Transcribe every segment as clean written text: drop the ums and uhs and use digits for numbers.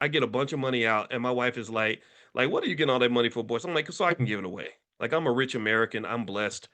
I get a bunch of money out, and my wife is like, what are you getting all that money for, boy? So I'm like, so I can give it away. Like I'm a rich American. I'm blessed.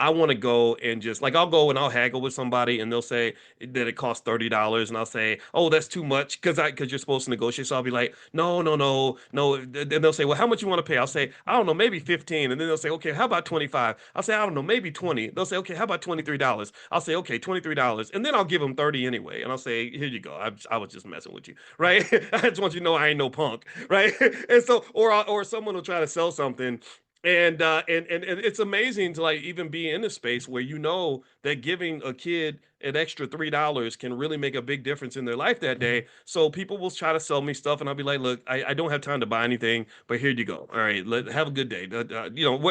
I want to go and just like I'll go and I'll haggle with somebody and they'll say that it costs $30 and I'll say, oh, that's too much because you're supposed to negotiate. So I'll be like, no, no, no, no. Then they'll say, well, how much you want to pay? I'll say, I don't know, maybe 15. And then they'll say, okay, how about 25? I'll say, I don't know, maybe 20. They'll say, okay, how about $23? I'll say, okay, $23. And then I'll give them 30 anyway. And I'll say, here you go. I was just messing with you, right? I just want you to know I ain't no punk, right? And so, or someone will try to sell something and it's amazing to like even be in a space where you know that giving a kid an extra $3 can really make a big difference in their life that day. So people will try to sell me stuff, and I'll be like, "Look, I don't have time to buy anything, but here you go. All right, have a good day."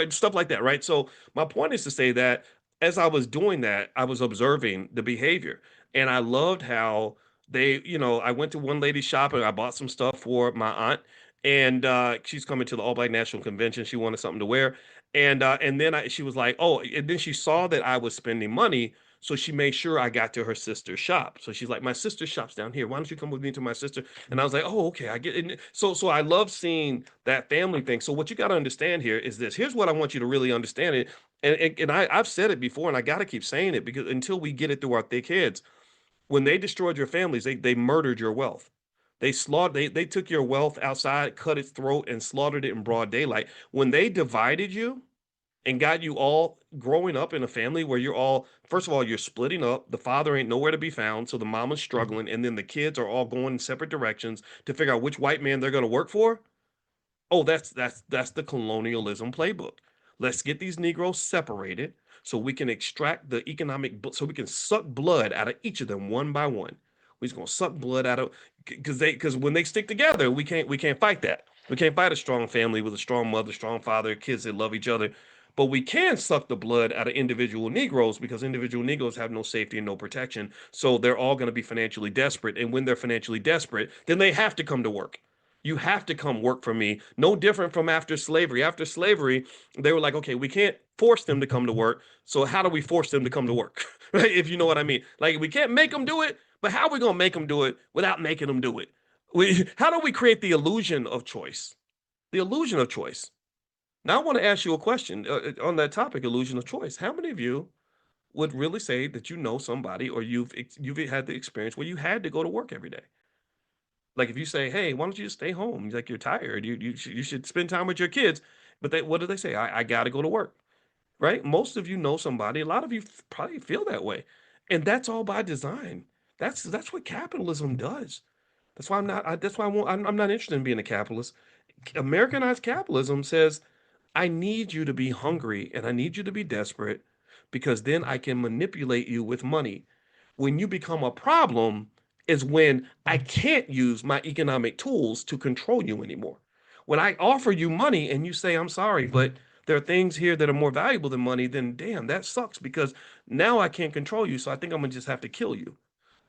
Stuff like that, right? So my point is to say that as I was doing that, I was observing the behavior, and I loved how I went to one lady's shop and I bought some stuff for my aunt and she's coming to the All Black National Convention. She wanted something to wear, and then she was like, "Oh," and then she saw that I was spending money, so she made sure I got to her sister's shop. So she's like, "My sister's shop's down here. Why don't you come with me to my sister?" And I was like, "Oh, okay, I get it." So I love seeing that family thing. So what you got to understand here is this. Here's what I want you to really understand it, and I've said it before, and I got to keep saying it because until we get it through our thick heads, when they destroyed your families, they murdered your wealth. They took your wealth outside, cut its throat, and slaughtered it in broad daylight. When they divided you and got you all growing up in a family where you're all, first of all, you're splitting up. The father ain't nowhere to be found, so the mama's struggling, and then the kids are all going in separate directions to figure out which white man they're going to work for. Oh, that's the colonialism playbook. Let's get these Negroes separated so we can extract the so we can suck blood out of each of them one by one. We're just gonna suck blood out of because when they stick together, we can't fight that. We can't fight a strong family with a strong mother, strong father, kids that love each other. But we can suck the blood out of individual Negroes because individual Negroes have no safety and no protection. So they're all going to be financially desperate. And when they're financially desperate, then they have to come to work. You have to come work for me. No different from after slavery. After slavery, they were like, okay, we can't force them to come to work. So how do we force them to come to work? Right? If you know what I mean. Like we can't make them do it, but how are we gonna make them do it without making them do it? How do we create the illusion of choice? The illusion of choice. Now I want to ask you a question on that topic, illusion of choice. How many of you would really say that you know somebody or you've had the experience where you had to go to work every day? Like if you say, "Hey, why don't you just stay home? Like you're tired. You should spend time with your kids." But what do they say? I got to go to work, right? Most of you know somebody. A lot of you probably feel that way, and that's all by design. That's what capitalism does. That's why I'm not. That's why I'm not interested in being a capitalist. Americanized capitalism says I need you to be hungry and I need you to be desperate because then I can manipulate you with money. When you become a problem is when I can't use my economic tools to control you anymore. When I offer you money and you say, I'm sorry, but there are things here that are more valuable than money, then damn, that sucks because now I can't control you. So I think I'm gonna just have to kill you.